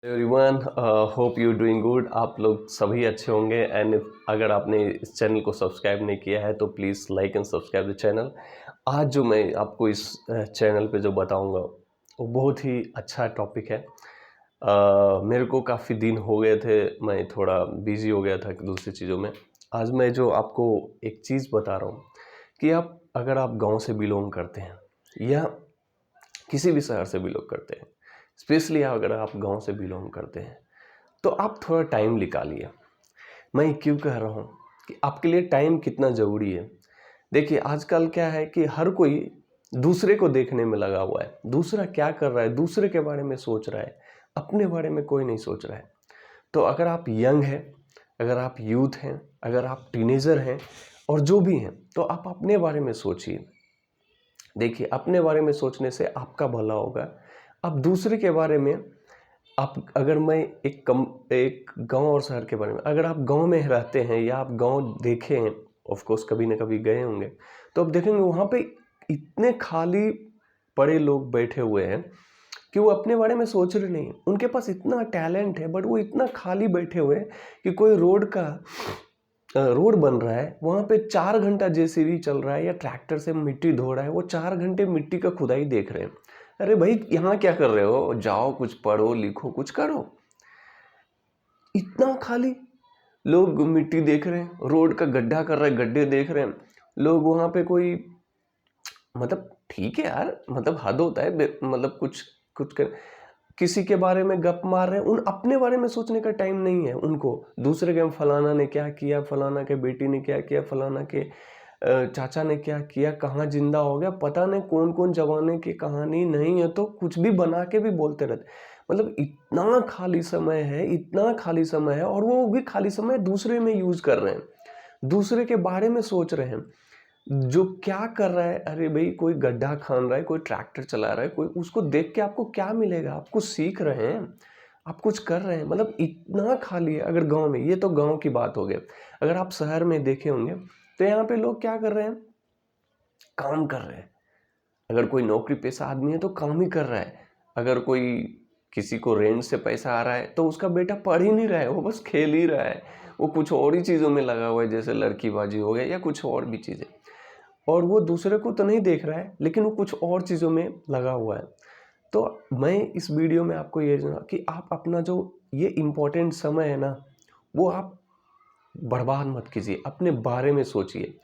Everyone, hope you doing good. आप लोग सभी अच्छे होंगे। एंड अगर आपने इस चैनल को सब्सक्राइब नहीं किया है तो please like and subscribe the channel. आज जो मैं आपको इस चैनल पे जो बताऊंगा वो बहुत ही अच्छा टॉपिक है। मेरे को काफ़ी दिन हो गए थे, मैं थोड़ा बिजी हो गया था दूसरी चीज़ों में। आज मैं जो आपको एक चीज़ बता रहा हूँ कि आप अगर आप गांव से बिलोंग करते हैं या किसी भी शहर से बिलोंग करते हैं, स्पेशली अगर आप गांव से बिलोंग करते हैं तो आप थोड़ा टाइम निकालिए। मैं क्यों कह रहा हूँ कि आपके लिए टाइम कितना ज़रूरी है। देखिए आजकल क्या है कि हर कोई दूसरे को देखने में लगा हुआ है, दूसरा क्या कर रहा है दूसरे के बारे में सोच रहा है, अपने बारे में कोई नहीं सोच रहा है। तो अगर आप यंग हैं, अगर आप यूथ हैं, अगर आप टीनेजर हैं और जो भी हैं, तो आप अपने बारे में सोचिए। देखिए अपने बारे में सोचने से आपका भला होगा। अब दूसरे के बारे में आप अगर मैं एक गांव और शहर के बारे में, अगर आप गांव में रहते हैं या आप गांव देखे हैं, ऑफ कोर्स कभी ना कभी गए होंगे, तो आप देखेंगे वहाँ पे इतने खाली पड़े लोग बैठे हुए हैं कि वो अपने बारे में सोच रहे नहीं। उनके पास इतना टैलेंट है बट वो इतना खाली बैठे हुए हैं कि कोई रोड बन रहा है, वहाँ पे 4 घंटा जेसीबी चल रहा है या ट्रैक्टर से मिट्टी धो रहा है, वो 4 घंटे मिट्टी का खुदाई देख रहे हैं। अरे भाई यहाँ क्या कर रहे हो, जाओ कुछ पढ़ो लिखो कुछ करो। इतना खाली लोग मिट्टी देख रहे हैं, रोड का गड्ढा कर रहे हैं, गड्ढे देख रहे हैं लोग वहाँ पे। कोई मतलब ठीक है यार, मतलब हद होता है, मतलब कुछ कुछ कर किसी के बारे में गप मार रहे हैं। उन अपने बारे में सोचने का टाइम नहीं है उनको। दूसरे के फलाना ने क्या किया, फलाना के बेटी ने क्या किया, फलाना के चाचा ने क्या किया, कहाँ जिंदा हो गया, पता नहीं कौन कौन जमाने की कहानी। नहीं है तो कुछ भी बना के भी बोलते रहते। मतलब इतना खाली समय है, इतना खाली समय है, और वो भी खाली समय दूसरे में यूज कर रहे हैं, दूसरे के बारे में सोच रहे हैं जो क्या कर रहा है। अरे भाई कोई गड्ढा खान रहा है, कोई ट्रैक्टर चला रहा है, कोई उसको देख के आपको क्या मिलेगा? आप कुछ सीख रहे हैं, आप कुछ कर रहे हैं। मतलब इतना खाली है। अगर गांव में, ये तो गांव की बात हो गई, अगर आप शहर में देखे होंगे तो यहाँ पे लोग क्या कर रहे हैं, काम कर रहे हैं। अगर कोई नौकरी पेशा आदमी है तो काम ही कर रहा है। अगर कोई किसी को रेंट से पैसा आ रहा है तो उसका बेटा पढ़ ही नहीं रहा है, वो बस खेल ही रहा है, वो कुछ और ही चीज़ों में लगा हुआ है, जैसे लड़कीबाजी हो गया या कुछ और भी चीज़ें। और वो दूसरे को तो नहीं देख रहा है लेकिन वो कुछ और चीज़ों में लगा हुआ है। तो मैं इस वीडियो में आपको ये जाना कि आप अपना जो ये इम्पोर्टेंट समय है ना, वो आप बर्बाद मत कीजिए। अपने बारे में सोचिए,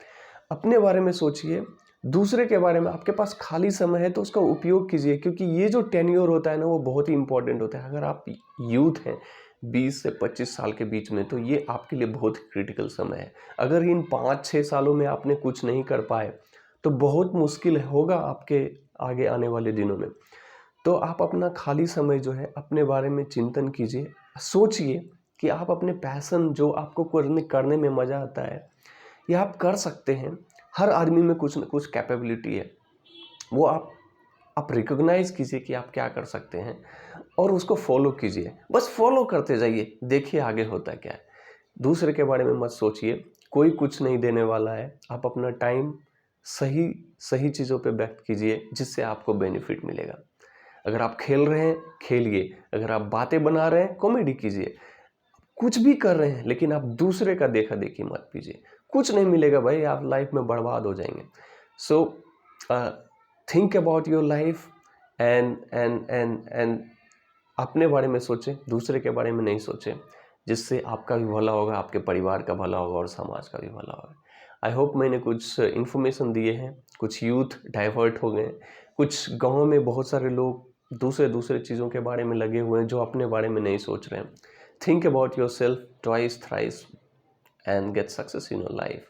अपने बारे में सोचिए। दूसरे के बारे में, आपके पास खाली समय है तो उसका उपयोग कीजिए, क्योंकि ये जो टेन्योर होता है ना वो बहुत ही इंपॉर्टेंट होता है। अगर आप यूथ हैं 20 से 25 साल के बीच में, तो ये आपके लिए बहुत क्रिटिकल समय है। अगर इन 5-6 सालों में आपने कुछ नहीं कर पाए तो बहुत मुश्किल होगा आपके आगे आने वाले दिनों में। तो आप अपना खाली समय जो है अपने बारे में चिंतन कीजिए, सोचिए कि आप अपने पैशन जो आपको करने में मज़ा आता है, ये आप कर सकते हैं। हर आदमी में कुछ न कुछ कैपेबिलिटी है, वो आप रिकॉग्नाइज कीजिए कि आप क्या कर सकते हैं और उसको फॉलो कीजिए। बस फॉलो करते जाइए, देखिए आगे होता क्या है। दूसरे के बारे में मत सोचिए, कोई कुछ नहीं देने वाला है। आप अपना टाइम सही सही चीज़ों पे व्यक्त कीजिए जिससे आपको बेनिफिट मिलेगा। अगर आप खेल रहे हैं खेलिए, अगर आप बातें बना रहे हैं कॉमेडी कीजिए, कुछ भी कर रहे हैं लेकिन आप दूसरे का देखा देखी मत कीजिए। कुछ नहीं मिलेगा भाई, आप लाइफ में बर्बाद हो जाएंगे। So think about your life and अपने बारे में सोचें, दूसरे के बारे में नहीं सोचें, जिससे आपका भी भला होगा, आपके परिवार का भला होगा और समाज का भी भला होगा। आई होप मैंने कुछ इन्फॉर्मेशन दिए हैं। कुछ यूथ डाइवर्ट हो गए, कुछ गाँव में बहुत सारे लोग दूसरे दूसरे चीज़ों के बारे में लगे हुए हैं जो अपने बारे में नहीं सोच रहे हैं। Think about yourself twice, thrice, and get success in your life,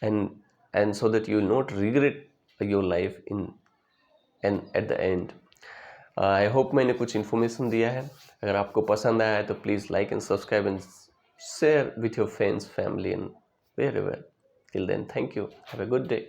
and so that you will not regret your life in and at the end. I hope मैंने कुछ इन्फॉर्मेशन दिया है। अगर आपको पसंद आया है तो please like and subscribe and share with your friends, family and wherever. Till then, thank you. Have a good day.